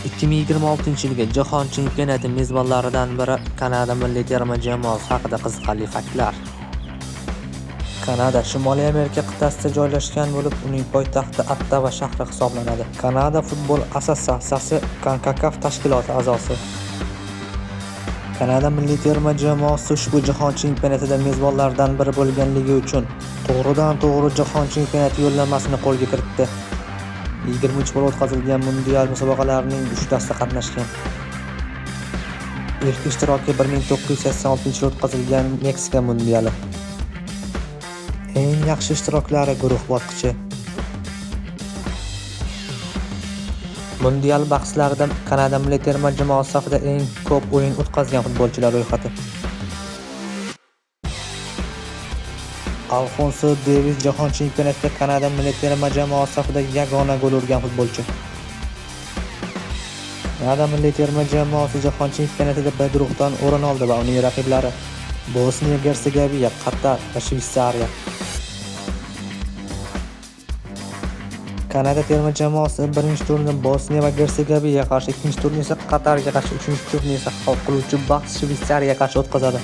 2026-yilgi Jahon chempionati mezbonlaridan biri Kanada milliy terma jamoasi haqida qiziqarli faktlar. Kanada Shimoliy Amerika qit'asida joylashgan bo'lib, uning poytaxti Ottawa shahri hisoblanadi. Kanada futbol assotsiatsiyasi CONCACAF tashkiloti a'zosi. Kanada milliy terma jamoasi ushbu jahon chempionatida mezbonlardan biri bo'lganligi uchun to'g'ridan-to'g'ri jahon chempionati yo'llanmasini qo'lga kiritdi. 23 bor o'tkazilgan mundial musobaqalarining 3tasida qatnashgan. Ilk ishtiroki 1986-yilda o'tkazilgan Meksika mundiali. Eng yaxshi ishtiroklari guruh bosqichi. Mundial bahslarida Kanada milliy terma jamoasi safida eng ko'p o'yin o'tkazgan futbolchilar ro'yxati. Alfonso Davis jahon chempionatida Kanada milliy terma jamoasi safida yagona gol urgan futbolchi. Kanada milliy terma jamoasi jahon chempionatida B guruhdan o'rin oldi va uning raqiblari Bosniya-Gersegovina, Qatar va Shveysariya. Kanada terma jamoasi birinchi turni Bosniya va Gersegovinaga qarshi, ikkinchi turni esa Qatarga qarshi, uchinchi turni esa hal qiluvchi bahs Shveysariyaga qarshi o'tkazadi.